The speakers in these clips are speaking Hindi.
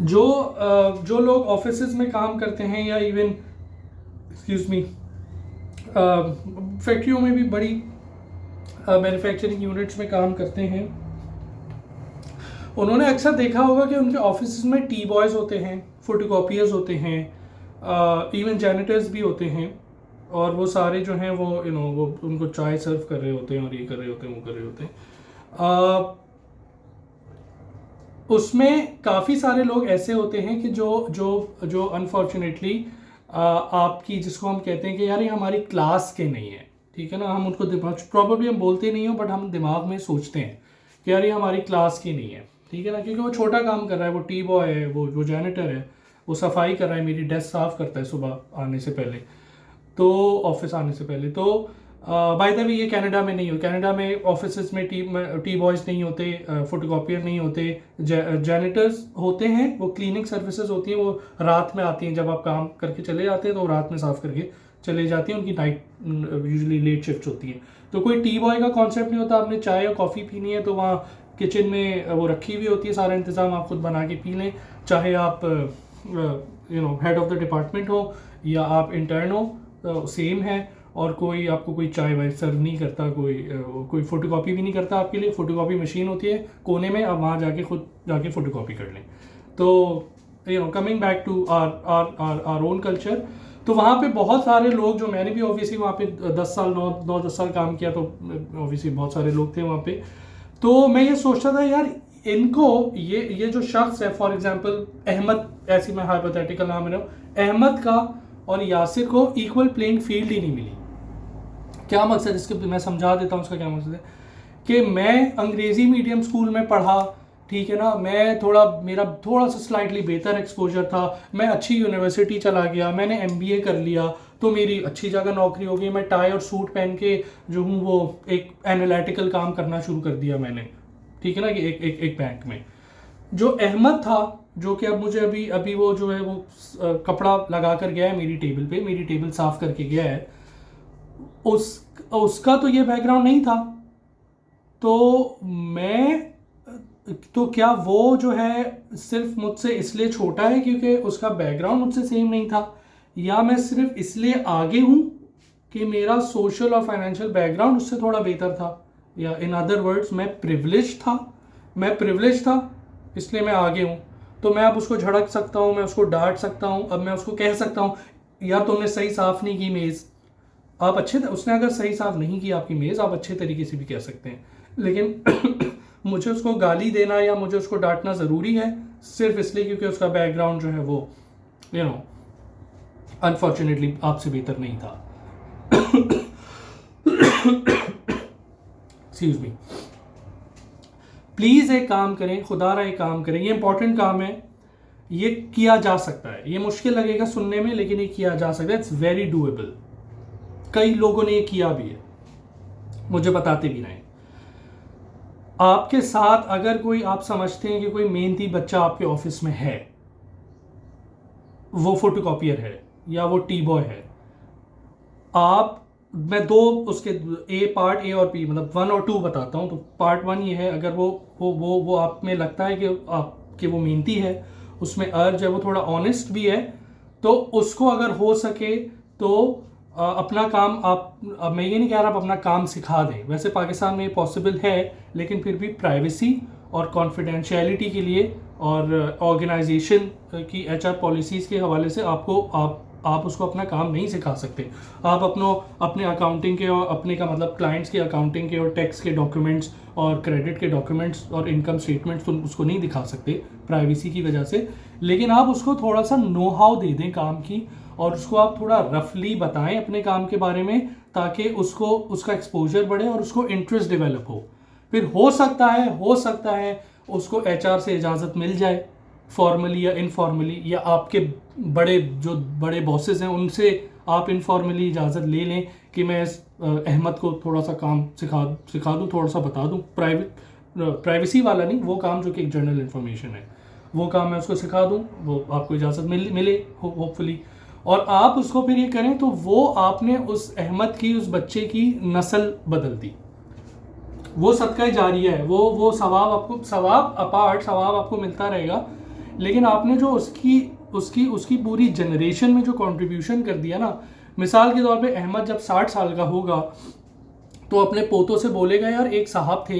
जो लोग ऑफिसेज में काम करते हैं या इवन एक्सक्यूज मी फैक्ट्रियों में भी, बड़ी मैन्युफैक्चरिंग यूनिट्स में काम करते हैं, उन्होंने अक्सर देखा होगा कि उनके ऑफिस में टी बॉयज़ होते हैं, फोटोकॉपियर्स होते हैं, इवन जैनिटर्स भी होते हैं, और वो सारे जो हैं वो वो उनको चाय सर्व कर रहे होते हैं और ये कर रहे होते हैं, वो कर रहे होते हैं। उसमें काफ़ी सारे लोग ऐसे होते हैं कि जो जो जो अनफॉर्चुनेटली आपकी, जिसको हम कहते हैं कि यार ये हमारी क्लास के नहीं है, ठीक है ना, हम उनको दिमाग, प्रॉब्लली हम बोलते नहीं हो बट हम दिमाग में सोचते हैं कि यार ये हमारी क्लास की नहीं है, ठीक है ना, क्योंकि वो छोटा काम कर रहा है, वो टी बॉय है, वो जैनिटर है, वो सफाई कर रहा है, मेरी डेस्क साफ़ करता है सुबह आने से पहले, तो ऑफिस आने से पहले। तो बाय द वे ये कनाडा में नहीं हो, कनाडा में ऑफिस में टी बॉयज़ नहीं होते, फोटोकॉपियर नहीं होते, जैनिटर्स होते हैं, वो क्लीनिंग सर्विसेज होती हैं, वो रात में आती हैं, जब आप काम करके चले जाते हैं तो रात में साफ़ करके चले जाती हैं, उनकी नाइट यूजुअली लेट शिफ्ट होती है। तो कोई टी बॉय का कॉन्सेप्ट नहीं होता, आपने चाय या कॉफ़ी पीनी है तो वहाँ किचन में वो रखी हुई होती है, सारा इंतज़ाम आप खुद बना के पी लें, चाहे आप हेड ऑफ द डिपार्टमेंट हो या आप इंटर्न हो, सेम है। और कोई आपको कोई चाय वाय सर्व नहीं करता, कोई फोटोकॉपी भी नहीं करता आपके लिए, फोटोकॉपी मशीन होती है कोने में, आप वहाँ जाके खुद जाके फोटोकॉपी कर लें। तो coming back to our own culture, तो वहाँ पे बहुत सारे लोग, जो मैंने भी ऑब्वियसली वहाँ पे 10 साल 9-10 साल काम किया, तो ऑब्वियसली बहुत सारे लोग थे वहाँ पे। तो मैं ये सोचता था यार इनको, ये जो शख्स है, फॉर एग्जांपल अहमद, ऐसी मैं हाइपोथेटिकल नाम ले रहा हूँ, अहमद का और यासिर को इक्वल प्लेइंग फील्ड ही नहीं मिली। क्या मकसद इसके, मैं समझा देता हूँ उसका क्या मकसद है। कि मैं अंग्रेज़ी मीडियम स्कूल में पढ़ा, ठीक है ना, मेरा थोड़ा सा स्लाइटली बेहतर एक्सपोजर था, मैं अच्छी यूनिवर्सिटी चला गया, मैंने MBA कर लिया, तो मेरी अच्छी जगह नौकरी हो गई, मैं टाई और सूट पहन के जो हूँ वो एक एनालिटिकल काम करना शुरू कर दिया मैंने, ठीक है ना, कि एक बैंक में। जो अहमद था, जो कि अब मुझे अभी वो जो है वो कपड़ा लगा कर गया है मेरी टेबल पे, मेरी टेबल साफ़ करके गया है, उसका तो ये बैकग्राउंड नहीं था। तो क्या वो जो है सिर्फ मुझसे इसलिए छोटा है क्योंकि उसका बैकग्राउंड मुझसे सेम नहीं था, या मैं सिर्फ इसलिए आगे हूँ कि मेरा सोशल और फाइनेंशियल बैकग्राउंड उससे थोड़ा बेहतर था, या इन अदर वर्ड्स मैं प्रिविलेज था इसलिए मैं आगे हूँ। तो मैं अब उसको झड़क सकता हूँ, मैं उसको डांट सकता हूँ, अब मैं उसको कह सकता हूँ यार तुमने सही साफ़ नहीं की मेज़, आप उसने अगर सही साफ नहीं की आपकी मेज़, आप अच्छे तरीके से भी कह सकते हैं, लेकिन मुझे उसको गाली देना या मुझे उसको डांटना ज़रूरी है सिर्फ इसलिए क्योंकि उसका बैकग्राउंड जो है वो अनफॉर्चुनेटली आपसे बेहतर नहीं था। Excuse me. प्लीज़ एक काम करें, खुदारा एक काम करें, ये इंपॉर्टेंट काम है, ये किया जा सकता है, ये मुश्किल लगेगा सुनने में लेकिन ये किया जा सकता है, इट्स वेरी डूएबल। कई लोगों ने ये किया भी है, मुझे बताते भी नहीं। आपके साथ अगर कोई, आप समझते हैं कि कोई मेहनती बच्चा आपके ऑफिस में है, वो फोटोकॉपियर है या वो टी बॉय है, मैं दो उसके पार्ट ए और B, मतलब 1 और 2 बताता हूँ। तो पार्ट 1 ये है, अगर वो आप में लगता है कि वो मेहनती है, उसमें अर्ज है, वो थोड़ा ऑनेस्ट भी है, तो उसको अगर हो सके तो अपना काम अब मैं ये नहीं कह रहा आप अपना काम सिखा दें, वैसे पाकिस्तान में ये पॉसिबल है, लेकिन फिर भी प्राइवेसी और कॉन्फिडेंशियलिटी के लिए और ऑर्गेनाइजेशन की HR पॉलिसीज़ के हवाले से आप उसको अपना काम नहीं सिखा सकते। आप अपने अकाउंटिंग के और अपने का मतलब क्लाइंट्स के अकाउंटिंग के और टैक्स के डॉक्यूमेंट्स और क्रेडिट के डॉक्यूमेंट्स और इनकम स्टेटमेंट्स तो उसको नहीं दिखा सकते प्राइवेसी की वजह से, लेकिन आप उसको थोड़ा सा नो हाउ दे दें काम की, और उसको आप थोड़ा रफली बताएं अपने काम के बारे में, ताकि उसका एक्सपोजर बढ़े और उसको इंटरेस्ट डेवलप हो। फिर हो सकता है उसको HR से इजाज़त मिल जाए, फॉर्मली या इनफॉर्मली, या आपके बड़े बॉसेस हैं उनसे आप इनफॉर्मली इजाज़त ले लें कि मैं इस अहमद को थोड़ा सा काम सिखा दूँ, थोड़ा सा बता दूँ, प्राइवेसी वाला नहीं, वो काम जो कि एक जनरल इन्फॉर्मेशन है, वो काम मैं उसको सिखा दूँ, वो आपको इजाज़त मिले होपफुली, और आप उसको फिर ये करें, तो वो आपने उस अहमद की, उस बच्चे की नस्ल बदल दी। वो सदका जारिया है, वो सवाब आपको मिलता रहेगा, लेकिन आपने जो उसकी उसकी उसकी पूरी जनरेशन में जो कंट्रीब्यूशन कर दिया ना, मिसाल के तौर पे अहमद जब 60 साल का होगा तो अपने पोतों से बोलेगा, यार एक साहब थे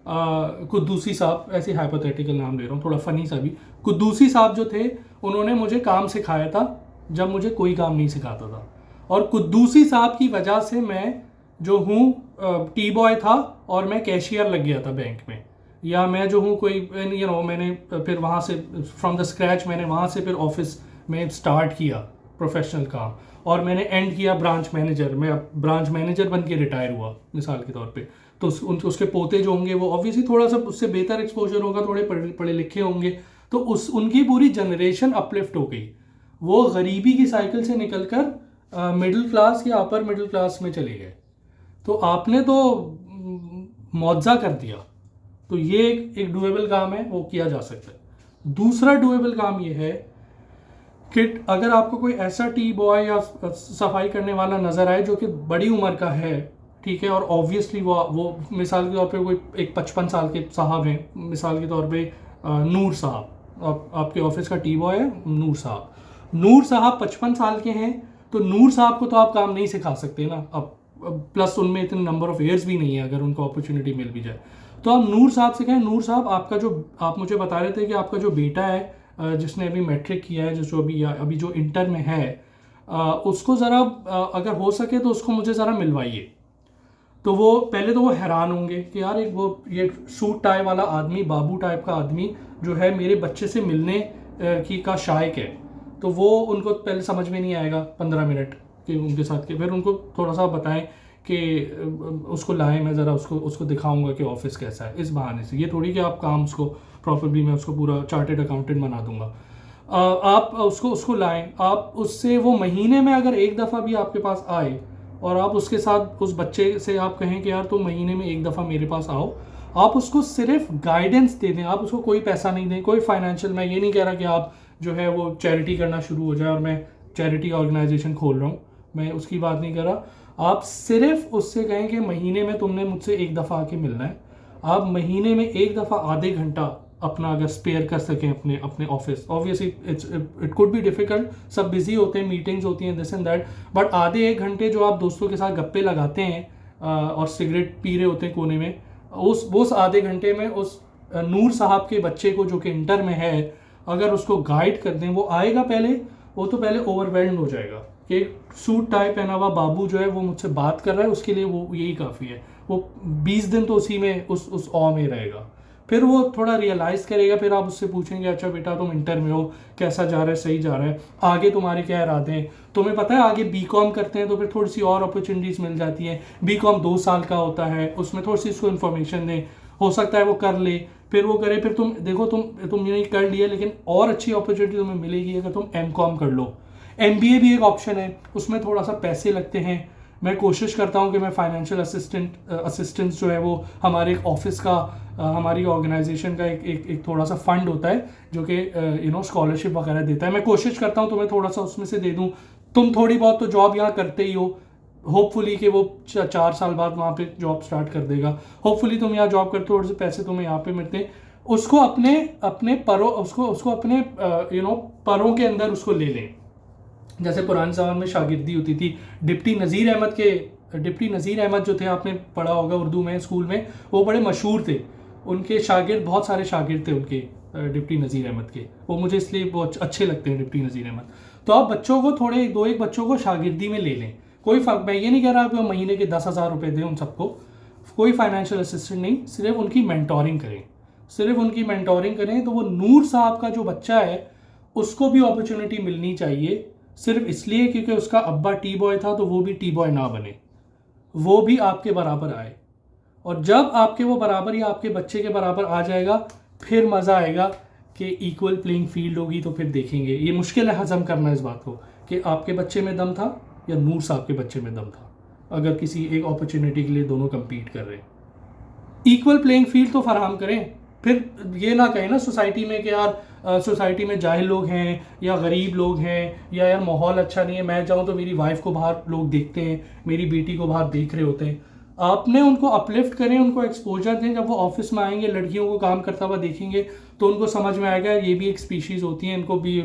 कुद्दूसी साहब, ऐसे हाइपोथेटिकल नाम ले रहा हूँ थोड़ा फनी सा भी, कुद्दूसी साहब जो थे उन्होंने मुझे काम सिखाया था जब मुझे कोई काम नहीं सिखाता था, और कुद्दूसी साहब की वजह से मैं जो हूँ टी बॉय था और मैं कैशियर लग गया था बैंक में, या मैं जो हूँ कोई मैंने फिर वहाँ से फ्रॉम द स्क्रैच मैंने वहाँ से फिर ऑफिस में स्टार्ट किया प्रोफेशनल काम, और मैंने एंड किया ब्रांच मैनेजर, मैं अब ब्रांच मैनेजर बन के रिटायर हुआ मिसाल के तौर पे। तो उसके पोते जो होंगे वो ऑब्वियसली थोड़ा सा उससे बेहतर एक्सपोजर होगा, थोड़े पढ़े लिखे होंगे, तो उनकी पूरी जनरेशन अपलिफ्ट हो गई, वो गरीबी की साइकिल से निकलकर मिडिल क्लास या अपर मिडिल क्लास में चले गए। तो आपने तो मुआवजा कर दिया। तो ये एक डुएबल काम है, वो किया जा सकता है। दूसरा डुएबल काम ये है कि अगर आपको कोई ऐसा टी बॉय या सफाई करने वाला नज़र आए जो कि बड़ी उम्र का है, ठीक है, और ऑब्वियसली वो मिसाल के तौर पे कोई एक 55 साल के साहब हैं, मिसाल के तौर पे नूर साहब, आपके ऑफिस का टी बॉय है नूर साहब 55 साल के हैं, तो नूर साहब को तो आप काम नहीं सिखा सकते ना, अब प्लस उनमें इतने नंबर ऑफ ईयर्स भी नहीं है, अगर उनको अपॉर्चुनिटी मिल भी जाए तो आप नूर साहब से कहें, नूर साहब आपका जो आप मुझे बता रहे थे कि आपका जो बेटा है जिसने अभी मैट्रिक किया है, जो अभी जो इंटर में है, उसको ज़रा अगर हो सके तो उसको मुझे ज़रा मिलवाइए। तो वो पहले तो वो हैरान होंगे कि यार ये सूट टाई वाला आदमी, बाबू टाइप का आदमी जो है मेरे बच्चे से मिलने की का शायक है, तो वो उनको पहले समझ में नहीं आएगा 15 मिनट कि उनके साथ के, फिर उनको थोड़ा सा बताएं कि उसको लाएं, मैं ज़रा उसको दिखाऊंगा कि ऑफिस कैसा है, इस बहाने से। ये थोड़ी कि आप काम उसको प्रॉपरली मैं उसको पूरा चार्टेड अकाउंटेंट बना दूंगा। आप उसको लाएं, आप उससे वो महीने में अगर एक दफ़ा भी आपके पास आए और आप उसके साथ उस बच्चे से आप कहें कि यार तुम महीने में एक दफ़ा मेरे पास आओ, आप उसको सिर्फ गाइडेंस दे दें, आप उसको कोई पैसा नहीं दें, कोई फाइनेंशियल, मैं ये नहीं कह रहा कि आप जो है वो चैरिटी करना शुरू हो जाए और मैं चैरिटी ऑर्गेनाइजेशन खोल रहा हूँ, मैं उसकी बात नहीं कर रहा। आप सिर्फ उससे कहें कि महीने में तुमने मुझसे एक दफ़ा आके मिलना है, आप महीने में एक दफ़ा आधे घंटा अपना अगर स्पेयर कर सकें अपने office, obviously it could be difficult, सब बिजी होते हैं, मीटिंग्स होती हैं, दिस एंड दैट, बट आधे एक घंटे जो आप दोस्तों के साथ गप्पे लगाते हैं और सिगरेट पी रहे होते हैं कोने में, उस आधे घंटे में उस नूर साहब के बच्चे को जो कि इंटर में है, अगर उसको गाइड कर दें, वो आएगा पहले, वो तो पहले ओवरवेल्ड हो जाएगा कि सूट टाई पहना हुआ बाबू जो है वो मुझसे बात कर रहा है, उसके लिए वो यही काफ़ी है। वो 20 दिन तो उसी में उस ऑ में रहेगा, फिर वो थोड़ा रियलाइज़ करेगा, फिर आप उससे पूछेंगे अच्छा बेटा तुम इंटर में हो, कैसा जा रहा है, सही जा रहा है, आगे तुम्हारे क्या इरादे हैं, तुम्हें पता है आगे बीकॉम करते हैं तो फिर थोड़ी सी और अपॉर्चुनिटीज़ मिल जाती हैं, बीकॉम 2 साल का होता है, उसमें थोड़ी सी उसको इन्फॉर्मेशन दें, हो सकता है वो कर ले, फिर वो करे, फिर तुम देखो तुम ये कर लिया, लेकिन और अच्छी अपॉर्चुनिटी तुम्हें मिलेगी अगर तुम एमकॉम कर लो। MBA भी एक ऑप्शन है, उसमें थोड़ा सा पैसे लगते हैं, मैं कोशिश करता हूँ कि मैं फाइनेंशियल असिस्टेंस जो है वो हमारे एक ऑफिस का हमारी ऑर्गेनाइजेशन का एक थोड़ा सा फंड होता है जो कि स्कॉलरशिप वगैरह देता है, मैं कोशिश करता हूँ तुम्हें थोड़ा सा उसमें से दे दूँ, तुम थोड़ी बहुत तो जॉब यहाँ करते ही हो, होपफुली कि वो 4 साल बाद वहाँ पे जॉब स्टार्ट कर देगा, होपफुली तुम यहाँ जॉब करते हो, थोड़े से पैसे तुम्हें यहाँ पे मिलते हैं, उसको अपने परों उसको अपने परों के अंदर उसको ले लें। जैसे पुराने ज़माने में शागिर्दी होती थी, डिप्टी नज़ीर अहमद जो थे, आपने पढ़ा होगा उर्दू में स्कूल में, वो बड़े मशहूर थे, उनके शागिर्द बहुत सारे शागिर्द थे उनके डिप्टी नज़ीर अहमद के, वो मुझे इसलिए बहुत अच्छे लगते हैं डिप्टी नज़ीर अहमद। तो आप बच्चों को थोड़े एक बच्चों को शागिर्दी में ले लें, कोई फ़र्क, मैं ये नहीं कह रहा कि महीने के 10,000 रुपये दें उन सबको, कोई फाइनेंशियल असिस्टेंट नहीं, सिर्फ उनकी मेंटोरिंग करें, तो वो नूर साहब का जो बच्चा है उसको भी अपॉर्चुनिटी मिलनी चाहिए, सिर्फ इसलिए क्योंकि उसका अब्बा टी बॉय था, तो वो भी टी बॉय ना बने, वो भी आपके बराबर आए, और जब आपके वो बराबर या आपके बच्चे के बराबर आ जाएगा, फिर मज़ा आएगा कि इक्वल प्लेइंग फील्ड होगी, तो फिर देखेंगे। ये मुश्किल है हजम करना इस बात को कि आपके बच्चे में दम था या नूर साहब के बच्चे में दम था, अगर किसी एक अपॉर्चुनिटी के लिए दोनों कम्पीट कर रहे हैं। इक्वल प्लेइंग फील्ड तो फराहम करें, फिर ये ना कहें ना सोसाइटी में कि यार सोसाइटी में जाहिल लोग हैं या गरीब लोग हैं, या यार माहौल अच्छा नहीं है, मैं जाऊँ तो मेरी वाइफ को बाहर लोग देखते हैं, मेरी बेटी को बाहर देख रहे होते हैं। आपने उनको अपलिफ्ट करें, उनको एक्सपोजर दें। जब वो ऑफिस में आएंगे, लड़कियों को काम करता हुआ देखेंगे, तो उनको समझ में आएगा ये भी एक स्पीशीज़ होती है, इनको भी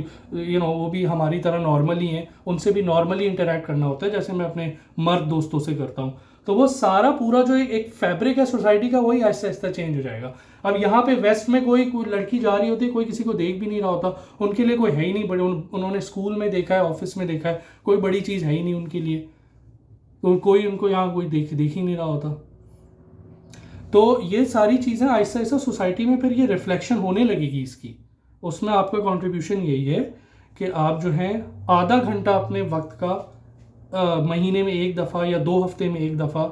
वो भी हमारी तरह नॉर्मली हैं, उनसे भी नॉर्मली इंटरेक्ट करना होता है जैसे मैं अपने मर्द दोस्तों से करता हूँ। तो वो सारा पूरा जो एक फैब्रिक है सोसाइटी का, वही आहिस्ता आहिस्ता चेंज हो जाएगा। अब यहाँ पे वेस्ट में कोई लड़की जा रही होती है, कोई किसी को देख भी नहीं रहा होता, उनके लिए कोई है ही नहीं बड़े, उन्होंने स्कूल में देखा है, ऑफिस में देखा है, कोई बड़ी चीज़ है ही नहीं उनके लिए, तो कोई उनको यहाँ कोई देख ही नहीं रहा होता। तो ये सारी चीज़ें आहिस्ता आहिस्ता सोसाइटी में फिर ये रिफ्लेक्शन होने लगेगी इसकी। उसमें आपका कंट्रीब्यूशन यही है कि आप जो है आधा घंटा अपने वक्त का महीने में एक दफ़ा या 2 हफ्ते में एक दफ़ा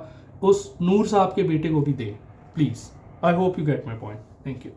उस नूर साहब के बेटे को भी दें please. I hope you get my point. Thank you.